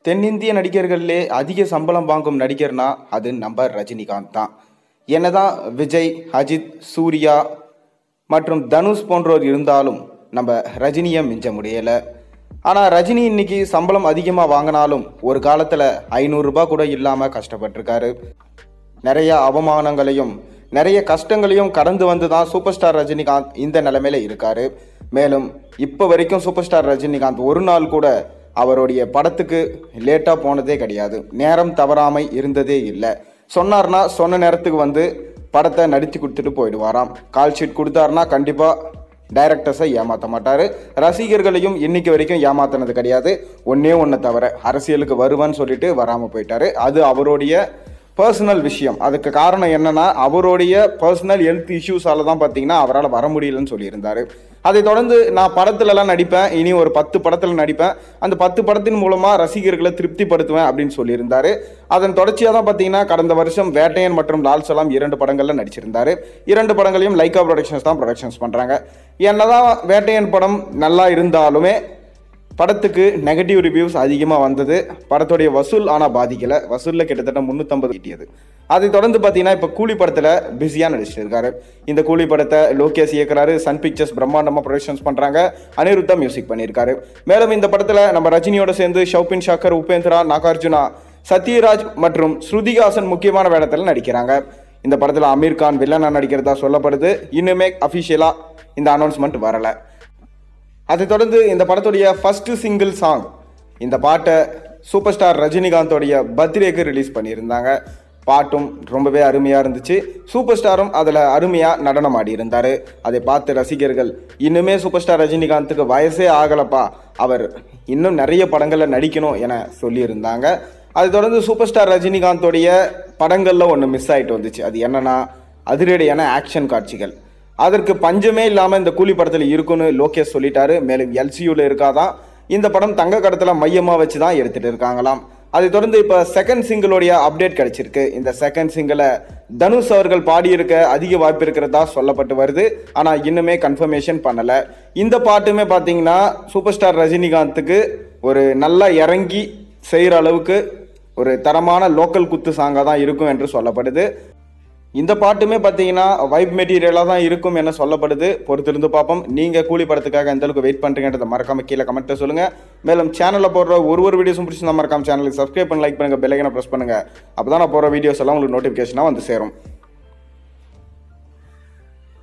தென்னிந்திய நடிகர்கள்லே அதிக சம்பளம் வாங்கும் நடிகர்னா அது நம்ம ரஜினிகாந்த் தான். என்னதான் விஜய், அஜித், சூர்யா மற்றும் தனுஷ் போன்றோர் இருந்தாலும் நம்ம ரஜினியை மிஞ்ச முடியலை. ஆனால் ரஜினி இன்னைக்கு சம்பளம் அதிகமாக வாங்கினாலும் ஒரு காலத்தில் 500 ரூபாய் கூட இல்லாமல் கஷ்டப்பட்டிருக்காரு. நிறைய அவமானங்களையும் நிறைய கஷ்டங்களையும் கடந்து வந்து தான் சூப்பர் ஸ்டார் ரஜினிகாந்த் இந்த நிலைமையில இருக்காரு. மேலும் இப்போ வரைக்கும் சூப்பர் ஸ்டார் ரஜினிகாந்த் ஒரு நாள் கூட அவருடைய படத்துக்கு லேட்டாக போனதே கிடையாது. நேரம் தவறாமை இருந்ததே இல்லை. சொன்னார்னா சொன்ன நேரத்துக்கு வந்து படத்தை நடித்து கொடுத்துட்டு போயிடுவாராம். கால் ஷீட் கொடுத்தாருனா கண்டிப்பாக டைரக்டர்ஸை ஏமாற்ற மாட்டார். ரசிகர்களையும் இன்னைக்கு வரைக்கும் ஏமாத்தினது கிடையாது. ஒன்றே ஒன்று தவிர அரசியலுக்கு வருவான்னு சொல்லிட்டு வராமல் போயிட்டாரு. அது அவருடைய பர்சனல் விஷயம். அதுக்கு காரணம் என்னன்னா அவருடைய பர்சனல் ஹெல்த் இஷ்யூஸால தான் பார்த்தீங்கன்னா அவரால் வர முடியலன்னு சொல்லியிருந்தாரு. அதை தொடர்ந்து நான் படத்துலலாம் நடிப்பேன், இனி ஒரு 10 படத்தில் நடிப்பேன், அந்த 10 படத்தின் மூலமாக ரசிகர்களை திருப்திப்படுத்துவேன் அப்படின்னு சொல்லியிருந்தாரு. அதன் தொடர்ச்சியாக தான் பார்த்தீங்கன்னா கடந்த வருஷம் வேட்டையன் மற்றும் லால் சலாம் 2 படங்களில் நடிச்சிருந்தாரு. 2 படங்களையும் லைக்கா ப்ரொடக்ஷன்ஸ் தான் ப்ரொடக்ஷன்ஸ் பண்ணுறாங்க. என்னதான் வேட்டையன் படம் நல்லா இருந்தாலுமே படத்துக்கு நெகட்டிவ் ரிவ்யூஸ் அதிகமாக வந்தது. படத்துடைய வசூல் ஆனால் பாதிக்கலை. வசூலில் கிட்டத்தட்ட 350 ஈட்டியது. அதை தொடர்ந்து பார்த்தீங்கன்னா இப்போ கூலி படத்தில் பிஸியாக நடிச்சிட்டு இருக்காரு. இந்த கூலி படத்தை லோகேஷ் இயக்குறாரு. சன் பிக்சர்ஸ் பிரம்மாண்டமாக ப்ரொடக்ஷன்ஸ் பண்ணுறாங்க. அனிருத்தா மியூசிக் பண்ணியிருக்காரு. மேலும் இந்த படத்தில் நம்ம ரஜினியோட சேர்ந்து ஷௌபின் ஷாக்கர், உபேந்திரா, நாகார்ஜுனா, சத்யராஜ் மற்றும் ஸ்ருதிஹாசன் முக்கியமான வேடத்தில் நடிக்கிறாங்க. இந்த படத்தில் அமீர் கான் வில்லனா நடிக்கிறதா சொல்லப்படுது. இன்னுமே அஃபிஷியலாக இந்த அனௌன்ஸ்மெண்ட் வரலை. அதை தொடர்ந்து இந்த படத்துடைய ஃபர்ஸ்ட் சிங்கிள் சாங், இந்த பாட்டை சூப்பர் ஸ்டார் ரஜினிகாந்தோடைய பர்த்டேக்கு ரிலீஸ் பண்ணியிருந்தாங்க. பாட்டும் ரொம்பவே அருமையாக இருந்துச்சு. சூப்பர் ஸ்டாரும் அதில் அருமையாக நடனம் ஆடி இருந்தார். அதை பார்த்து ரசிகர்கள் இன்னுமே சூப்பர் ஸ்டார் ரஜினிகாந்துக்கு வயசே ஆகலப்பா, அவர் இன்னும் நிறைய படங்களில் நடிக்கணும் என சொல்லியிருந்தாங்க. அதை தொடர்ந்து சூப்பர் ஸ்டார் ரஜினிகாந்தோடைய படங்களில் ஒன்று மிஸ் ஆகிட்டு வந்துச்சு. அது என்னன்னா அதிரடியான ஆக்ஷன் காட்சிகள். அதற்கு பஞ்சமே இல்லாமல் இந்த கூலி படத்தில் இருக்குன்னு லோகேஷ் சொல்லிட்டாரு. மேலும் எல்சியூவில் இருக்காதான். இந்த படம் தங்க கடத்தில் மையமாக வச்சு தான் எடுத்துகிட்டு இருக்காங்களாம். அதை தொடர்ந்து இப்போ செகண்ட் சிங்கிளோடைய அப்டேட் கிடைச்சிருக்கு. இந்த செகண்ட் சிங்கிளை தனுஷ் அவர்கள் பாடியிருக்க அதிக வாய்ப்பு இருக்கிறதா சொல்லப்பட்டு வருது. ஆனால் இன்னுமே கன்ஃபர்மேஷன் பண்ணலை. இந்த பாட்டுமே பார்த்தீங்கன்னா சூப்பர் ஸ்டார் ரஜினிகாந்துக்கு ஒரு நல்லா இறங்கி செய்கிற அளவுக்கு ஒரு தரமான லோக்கல் குத்து சாங்காக தான் இருக்கும் என்று சொல்லப்படுது. இந்த பாட்டுமே பார்த்தீங்கன்னா வைப் மெட்டீரியலாக தான் இருக்கும் என சொல்லப்படுது. பொறுத்திருந்து பார்ப்போம். நீங்கள் கூலி படத்துக்காக எந்த அளவுக்கு வெயிட் பண்ணுறீங்கன்றதை மறக்காம கீழே கமெண்ட்டில் சொல்லுங்கள். மேலும் சேனலில் போடுற ஒரு வீடியோஸும் பிடிச்சிருந்தா மறக்காம சேனலுக்கு சப்ஸ்கிரைப் பண்ணி லைக் பண்ணுங்கள், பெல் ஐக்கனை ப்ரெஸ் பண்ணுங்கள். அப்போ தான் நான் போகிற வீடியோஸ் எல்லாம் உங்களுக்கு நோட்டிஃபிகேஷனாக வந்து சேரும்.